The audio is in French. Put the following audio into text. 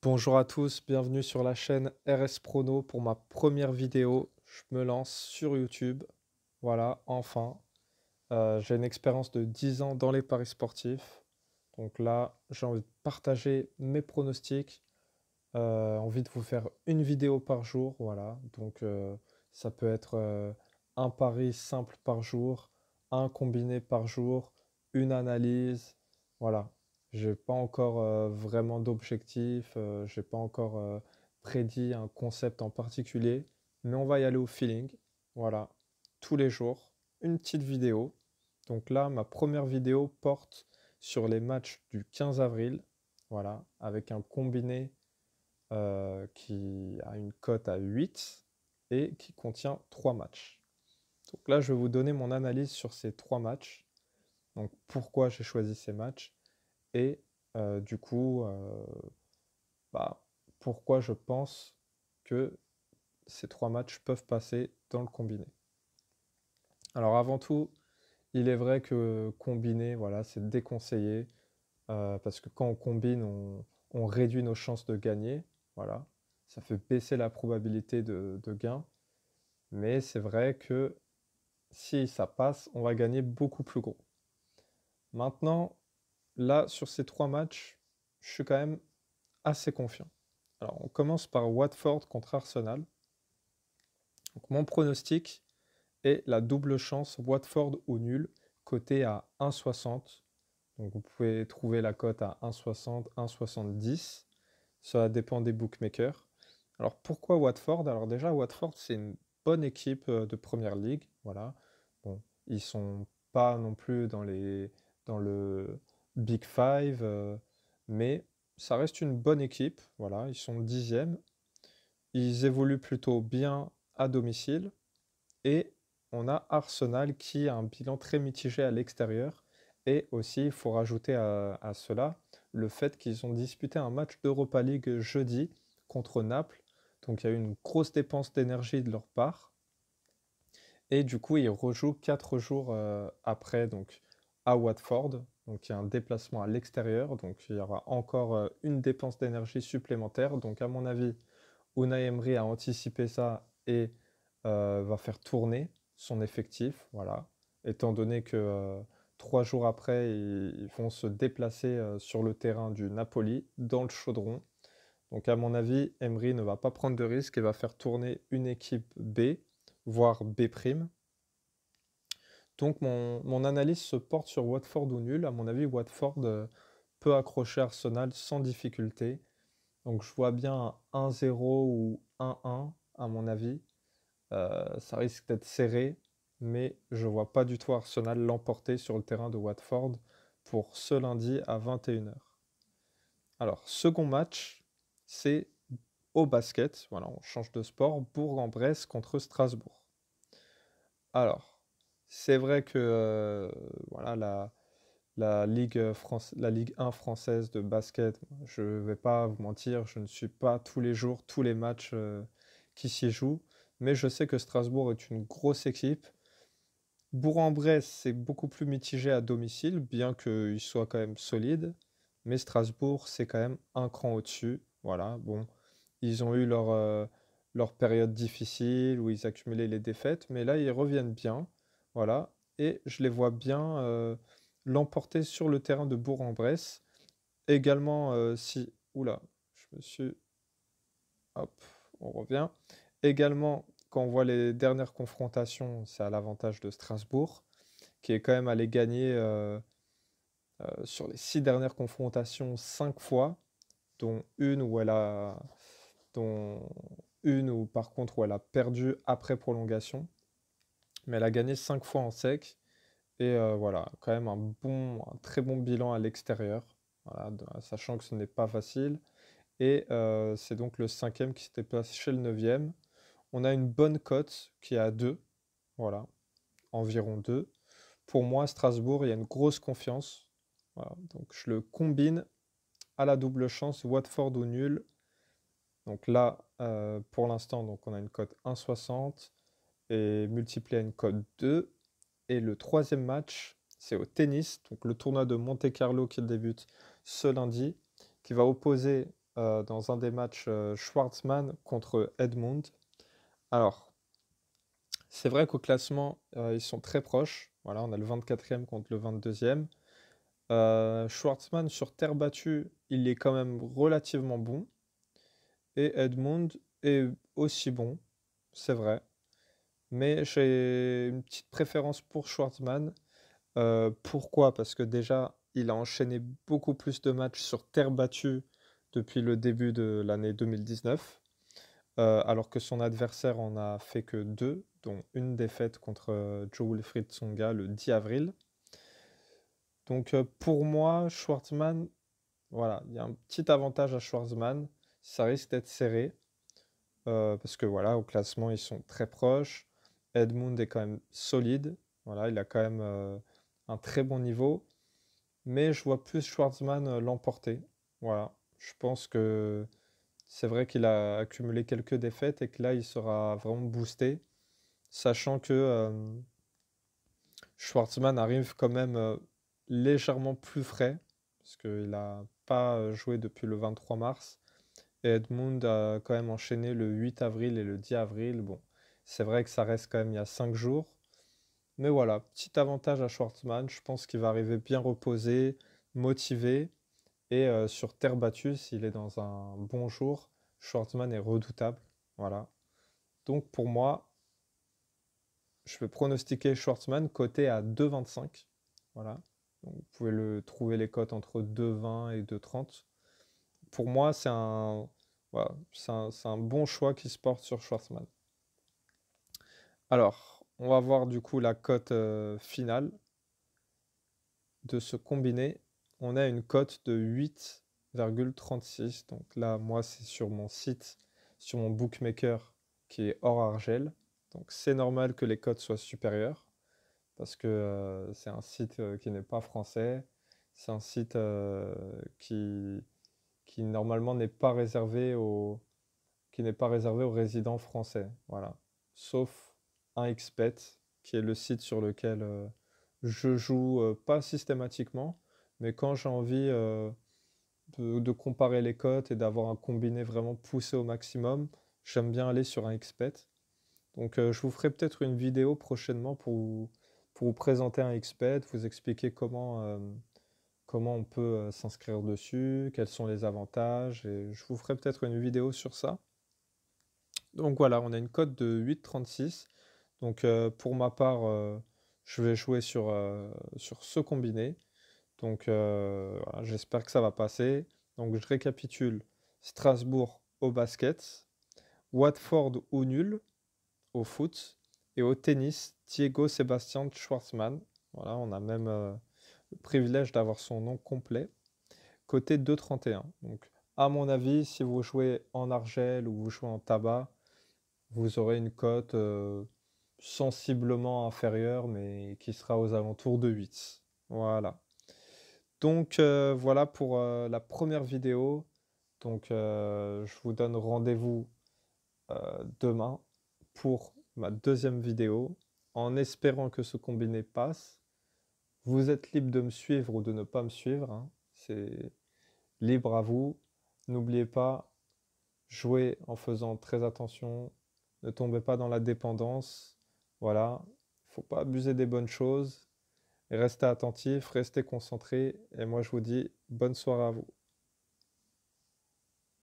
Bonjour à tous, bienvenue sur la chaîne RS Prono pour ma première vidéo. Je me lance sur YouTube. Voilà, enfin. J'ai une expérience de 10 ans dans les paris sportifs. Donc là, j'ai envie de partager mes pronostics. Envie de vous faire une vidéo par jour. Voilà, donc ça peut être un pari simple par jour, un combiné par jour, une analyse. Voilà, j'ai pas encore vraiment d'objectif, j'ai pas encore prédit un concept en particulier, mais on va y aller au feeling. Voilà, tous les jours, une petite vidéo. Donc là, ma première vidéo porte sur les matchs du 15 avril. Voilà, avec un combiné qui a une cote à 8 et qui contient 3 matchs. Donc là, je vais vous donner mon analyse sur ces 3 matchs. Donc pourquoi j'ai choisi ces matchs et du coup, bah, pourquoi je pense que ces 3 matchs peuvent passer dans le combiné. Alors avant tout, il est vrai que combiner, voilà, c'est déconseillé parce que quand on combine, on réduit nos chances de gagner. Voilà, ça fait baisser la probabilité de gain. Mais c'est vrai que si ça passe, on va gagner beaucoup plus gros. Maintenant, là, sur ces 3 matchs, je suis quand même assez confiant. Alors, on commence par Watford contre Arsenal. Donc, mon pronostic est la double chance Watford au nul, coté à 1,60. Donc, vous pouvez trouver la cote à 1,60, 1,70. Ça dépend des bookmakers. Alors, pourquoi Watford? Alors déjà, Watford, c'est une bonne équipe de Première Ligue. Voilà. Bon, ils sont pas non plus dans le Big Five, mais ça reste une bonne équipe. Voilà, ils sont dixièmes. Ils évoluent plutôt bien à domicile. Et on a Arsenal qui a un bilan très mitigé à l'extérieur. Et aussi, il faut rajouter à cela le fait qu'ils ont disputé un match d'Europa League jeudi contre Naples. Donc il y a eu une grosse dépense d'énergie de leur part. Et du coup, ils rejouent 4 jours après donc, à Watford. Donc il y a un déplacement à l'extérieur. Donc il y aura encore une dépense d'énergie supplémentaire. Donc à mon avis, Unai Emery a anticipé ça et va faire tourner son effectif, voilà, étant donné que 3 jours après, ils vont se déplacer sur le terrain du Napoli, dans le chaudron. Donc à mon avis, Emery ne va pas prendre de risque et va faire tourner une équipe B, voire B'. Donc mon analyse se porte sur Watford ou nul. À mon avis, Watford peut accrocher Arsenal sans difficulté. Donc je vois bien un 1-0 ou 1-1 à mon avis. Ça risque d'être serré, mais je ne vois pas du tout Arsenal l'emporter sur le terrain de Watford pour ce lundi à 21 h. Alors, second match, c'est au basket. Voilà, on change de sport. Bourg-en-Bresse contre Strasbourg. Alors, c'est vrai que voilà, la Ligue 1 française de basket, je ne vais pas vous mentir, je ne suis pas tous les jours, tous les matchs qui s'y jouent, mais je sais que Strasbourg est une grosse équipe. Bourg-en-Bresse, c'est beaucoup plus mitigé à domicile, bien qu'il soit quand même solide, mais Strasbourg, c'est quand même un cran au-dessus. Voilà, bon, ils ont eu leur période difficile où ils accumulaient les défaites, mais là, ils reviennent bien. Voilà, et je les vois bien l'emporter sur le terrain de Bourg-en-Bresse. Également, si. Oula, je me suis. Hop, on revient. Également, quand on voit les dernières confrontations, c'est à l'avantage de Strasbourg, qui est quand même allé gagner sur les 6 dernières confrontations 5 fois, dont une où elle a. Dont une où par contre où elle a perdu après prolongation. Mais elle a gagné 5 fois en sec. Et voilà, quand même un très bon bilan à l'extérieur, voilà, sachant que ce n'est pas facile. Et c'est donc le cinquième qui s'était placé chez le neuvième. On a une bonne cote qui est à 2, voilà, environ 2. Pour moi, Strasbourg, il y a une grosse confiance. Voilà, donc je le combine à la double chance, Watford ou nul. Donc là, pour l'instant, donc on a une cote 1,60 et multiplié à une cote 2. Et le troisième match, c'est au tennis, donc le tournoi de Monte-Carlo qui débute ce lundi, qui va opposer dans un des matchs Schwartzmann contre Edmund. Alors, c'est vrai qu'au classement, ils sont très proches. Voilà, on a le 24e contre le 22e. Schwartzmann sur terre battue, il est quand même relativement bon. Et Edmund est aussi bon, c'est vrai. Mais j'ai une petite préférence pour Schwartzmann. Pourquoi? Parce que déjà, il a enchaîné beaucoup plus de matchs sur terre battue depuis le début de l'année 2019, alors que son adversaire en a fait que deux, dont une défaite contre Joe Wilfried Tsonga le 10 avril. Donc pour moi, Schwartzmann, voilà, il y a un petit avantage à Schwartzmann. Ça risque d'être serré, parce que voilà, au classement, ils sont très proches. Edmund est quand même solide. Voilà, il a quand même un très bon niveau. Mais je vois plus Schwartzmann l'emporter. Voilà. Je pense que c'est vrai qu'il a accumulé quelques défaites et que là, il sera vraiment boosté, sachant que Schwartzmann arrive quand même légèrement plus frais, parce qu'il n'a pas joué depuis le 23 mars. Et Edmund a quand même enchaîné le 8 avril et le 10 avril. Bon, c'est vrai que ça reste quand même il y a 5 jours. Mais voilà, petit avantage à Schwartzmann. Je pense qu'il va arriver bien reposé, motivé. Et sur terre battue, s'il est dans un bon jour, Schwartzmann est redoutable. Voilà. Donc pour moi, je vais pronostiquer Schwartzmann coté à 2,25. Voilà. Donc, vous pouvez le trouver les cotes entre 2,20 et 2,30. Pour moi, voilà, c'est un bon choix qui se porte sur Schwartzmann. Alors, on va voir du coup la cote finale de ce combiné. On a une cote de 8,36. Donc là, moi, c'est sur mon site, sur mon bookmaker qui est hors Argel. Donc c'est normal que les cotes soient supérieures parce que c'est un site qui n'est pas français. C'est un site qui normalement n'est pas réservé aux résidents français. Voilà. Sauf un XBet, qui est le site sur lequel je joue pas systématiquement, mais quand j'ai envie de comparer les cotes et d'avoir un combiné vraiment poussé au maximum, j'aime bien aller sur un XBet. Donc je vous ferai peut-être une vidéo prochainement pour vous présenter un XBet, vous expliquer comment on peut s'inscrire dessus, quels sont les avantages, et je vous ferai peut-être une vidéo sur ça. Donc voilà, on a une cote de 8,36. Donc pour ma part, je vais jouer sur ce combiné. Donc voilà, j'espère que ça va passer. Donc je récapitule. Strasbourg au basket, Watford ou nul au foot, et au tennis, Diego Sébastien Schwartzmann. Voilà, on a même le privilège d'avoir son nom complet. Côté 2,31. Donc à mon avis, si vous jouez en argel ou vous jouez en tabac, vous aurez une cote sensiblement inférieure, mais qui sera aux alentours de 8. Voilà. Donc voilà pour la première vidéo. Donc je vous donne rendez-vous demain pour ma deuxième vidéo, en espérant que ce combiné passe. Vous êtes libre de me suivre ou de ne pas me suivre, hein. C'est libre à vous. N'oubliez pas, jouez en faisant très attention, ne tombez pas dans la dépendance. Voilà, il ne faut pas abuser des bonnes choses. Restez attentifs, restez concentrés. Et moi, je vous dis bonne soirée à vous.